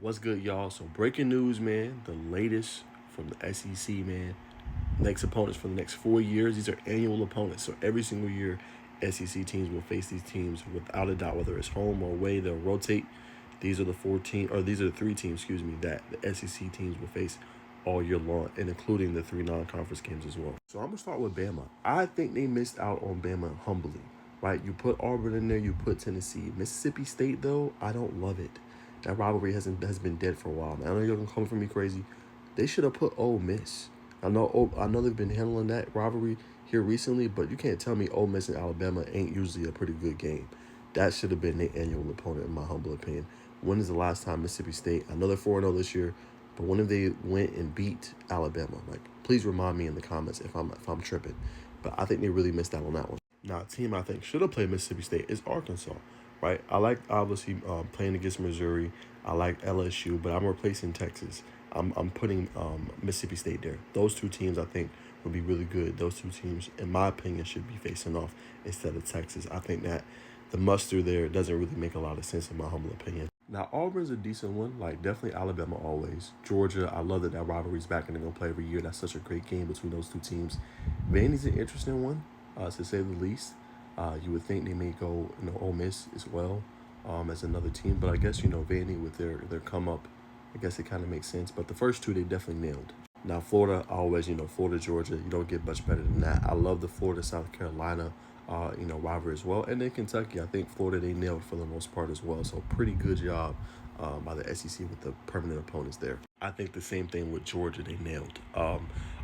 What's good, y'all? So, breaking news, man. The latest from the SEC, man. Next opponents for the next 4 years. These are annual opponents. So, every single year, SEC teams will face these teams without a doubt, whether it's home or away. They'll rotate. These are the these are the three teams, excuse me, that the SEC teams will face all year long, and including the three non-conference games as well. So, I'm gonna start with Bama. I think they missed out on Bama humbly. Right? You put Auburn in there, you put Tennessee. Mississippi State, though, I don't love it. That rivalry has been dead for a while. Now, I know you're gonna come for me crazy. They should have put Ole Miss. I know they've been handling that rivalry here recently, but you can't tell me Ole Miss and Alabama ain't usually a pretty good game. That should have been their annual opponent, in my humble opinion. When is the last time Mississippi State? I know they're 4-0 this year, but when have they went and beat Alabama? Like, please remind me in the comments if I'm tripping. But I think they really missed out on that one. Now, a team I think should have played Mississippi State is Arkansas, right? I like obviously playing against Missouri. I like LSU, but I'm replacing Texas. I'm putting Mississippi State there. Those two teams I think would be really good. Those two teams, in my opinion, should be facing off instead of Texas. I think that the muster there doesn't really make a lot of sense in my humble opinion. Now, Auburn's a decent one, like definitely Alabama always. Georgia, I love that rivalry's back and they're going to play every year. That's such a great game between those two teams. Vandy's an interesting one, to say the least. You would think they may go, Ole Miss as well as another team. But I guess, Vandy with their come up, I guess it kind of makes sense. But the first two, they definitely nailed. Now, Florida, always, Florida, Georgia, you don't get much better than that. I love the Florida, South Carolina, rivalry as well. And then Kentucky, I think Florida, they nailed for the most part as well. So pretty good job by the SEC with the permanent opponents there. I think the same thing with Georgia, they nailed.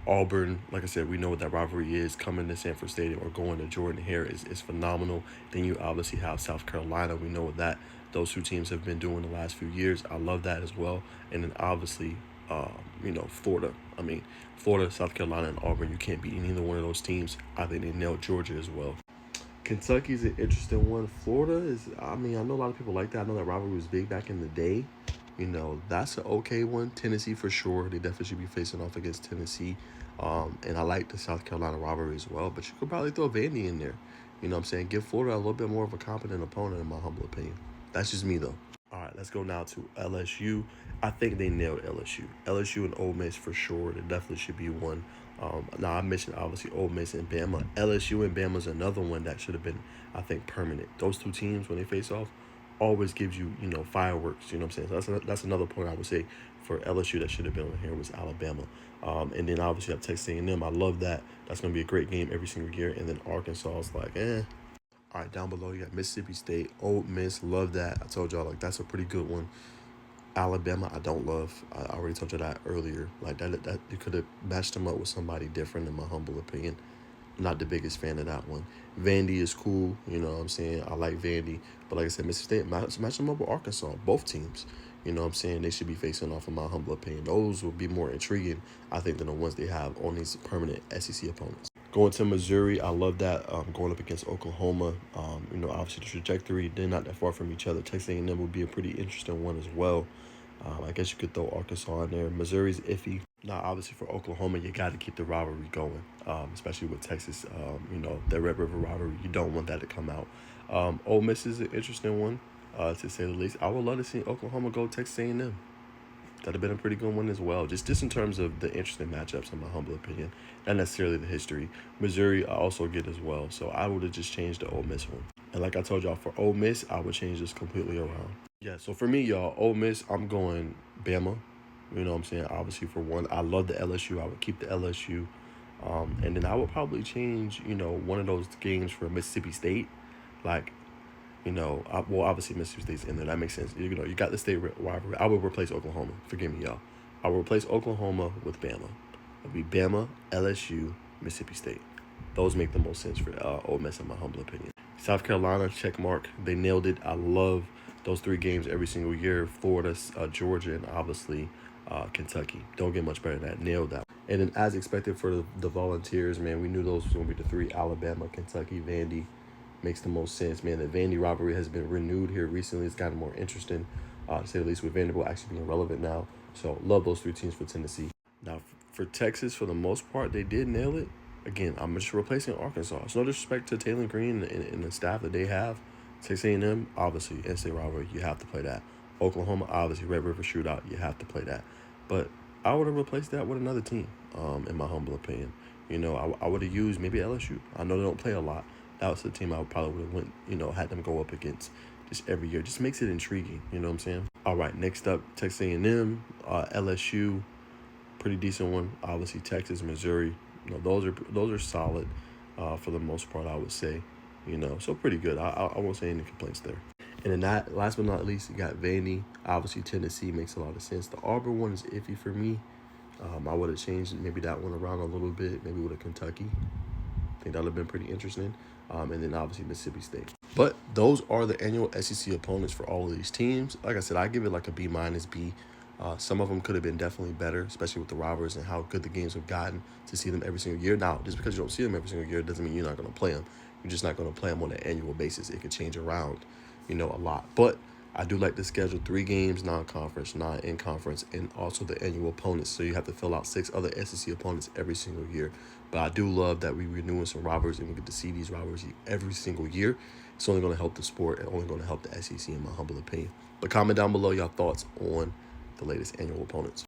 Auburn, like I said, we know what that rivalry is. Coming to Sanford Stadium or going to Jordan-Hare is phenomenal. Then you obviously have South Carolina. We know what those two teams have been doing the last few years. I love that as well. And then obviously, Florida. Florida, South Carolina, and Auburn. You can't beat either one of those teams. I think they nailed Georgia as well. Kentucky's an interesting one. Florida is, I know a lot of people like that. I know that rivalry was big back in the day. That's an okay one. Tennessee for sure. They definitely should be facing off against Tennessee. And I like the South Carolina rivalry as well. But you could probably throw Vandy in there. You know what I'm saying? Give Florida a little bit more of a competent opponent, in my humble opinion. That's just me, though. All right, let's go now to LSU. I think they nailed LSU. LSU and Ole Miss for sure. There definitely should be one. Now, I mentioned obviously Ole Miss and Bama. LSU and Bama is another one that should have been, I think, permanent. Those two teams, when they face off, always gives you, fireworks. You know what I'm saying? So that's another point I would say for LSU that should have been on here was Alabama. And then obviously you have Texas A&M. I love that. That's going to be a great game every single year. And then Arkansas is like, All right, down below you got Mississippi State, Ole Miss. Love that. I told y'all, like, that's a pretty good one. Alabama, I don't love. I already told you that earlier. Like, that you could have matched them up with somebody different, in my humble opinion. Not the biggest fan of that one. Vandy is cool, you know what I'm saying? I like Vandy. But like I said, Mississippi State, match them up with Arkansas. Both teams, you know what I'm saying? They should be facing off, in my humble opinion. Those would be more intriguing, I think, than the ones they have on these permanent SEC opponents. Going to Missouri, I love that. Going up against Oklahoma, obviously the trajectory, they're not that far from each other. Texas A&M would be a pretty interesting one as well. I guess you could throw Arkansas in there. Missouri's iffy. Now, obviously, for Oklahoma, you got to keep the rivalry going, especially with Texas. The Red River rivalry. You don't want that to come out. Ole Miss is an interesting one, to say the least. I would love to see Oklahoma go Texas A&M. That'd have been a pretty good one as well. Just in terms of the interesting matchups, in my humble opinion. Not necessarily the history. Missouri, I also get as well. So I would have just changed the Ole Miss one. And like I told y'all, for Ole Miss, I would change this completely around. Yeah, so for me, y'all, Ole Miss, I'm going Bama. You know what I'm saying? Obviously, for one, I love the LSU. I would keep the LSU. And then I would probably change, one of those games for Mississippi State. Like, obviously Mississippi State's in there. That makes sense. You got the state rivalry. I would replace Oklahoma. Forgive me, y'all. I would replace Oklahoma with Bama. It would be Bama, LSU, Mississippi State. Those make the most sense for Ole Miss, in my humble opinion. South Carolina, check mark. They nailed it. I love those three games every single year. Florida, Georgia, and obviously Kentucky. Don't get much better than that. Nailed that. And then as expected for the Volunteers, man, we knew those was going to be the three: Alabama, Kentucky, Vandy. Makes the most sense, man. The Vandy rivalry has been renewed here recently. It's gotten more interesting, to say the least, with Vanderbilt actually being relevant now. So love those three teams for Tennessee. Now, for Texas, for the most part, they did nail it. Again, I'm just replacing Arkansas. It's no disrespect to Taylor Green and the staff that they have. Texas A&M, obviously, in-state rivalry, you have to play that. Oklahoma, obviously, Red River Shootout. You have to play that. But I would have replaced that with another team, in my humble opinion. I would have used maybe LSU. I know they don't play a lot. That was the team I probably would have had them go up against just every year. Just makes it intriguing. You know what I'm saying? All right, next up, Texas A&M, LSU, pretty decent one. Obviously, Texas, Missouri. Those are solid, for the most part, I would say. So pretty good. I won't say any complaints there. And then that, last but not least, you got Vandy. Obviously, Tennessee makes a lot of sense. The Auburn one is iffy for me. I would have changed maybe that one around a little bit, maybe with a Kentucky. I think that would have been pretty interesting. And then obviously Mississippi State. But those are the annual SEC opponents for all of these teams. Like I said, I give it like a B minus B. Some of them could have been definitely better, especially with the robbers and how good the games have gotten to see them every single year. Now, just because you don't see them every single year doesn't mean you're not going to play them. You're just not going to play them on an annual basis. It could change around, a lot. But I do like to schedule 3 games, non-conference, non-in-conference, and also the annual opponents. So you have to fill out 6 other SEC opponents every single year. But I do love that we're renewing some robbers and we get to see these robbers every single year. It's only going to help the sport and only going to help the SEC in my humble opinion. But comment down below your thoughts on the latest annual opponents.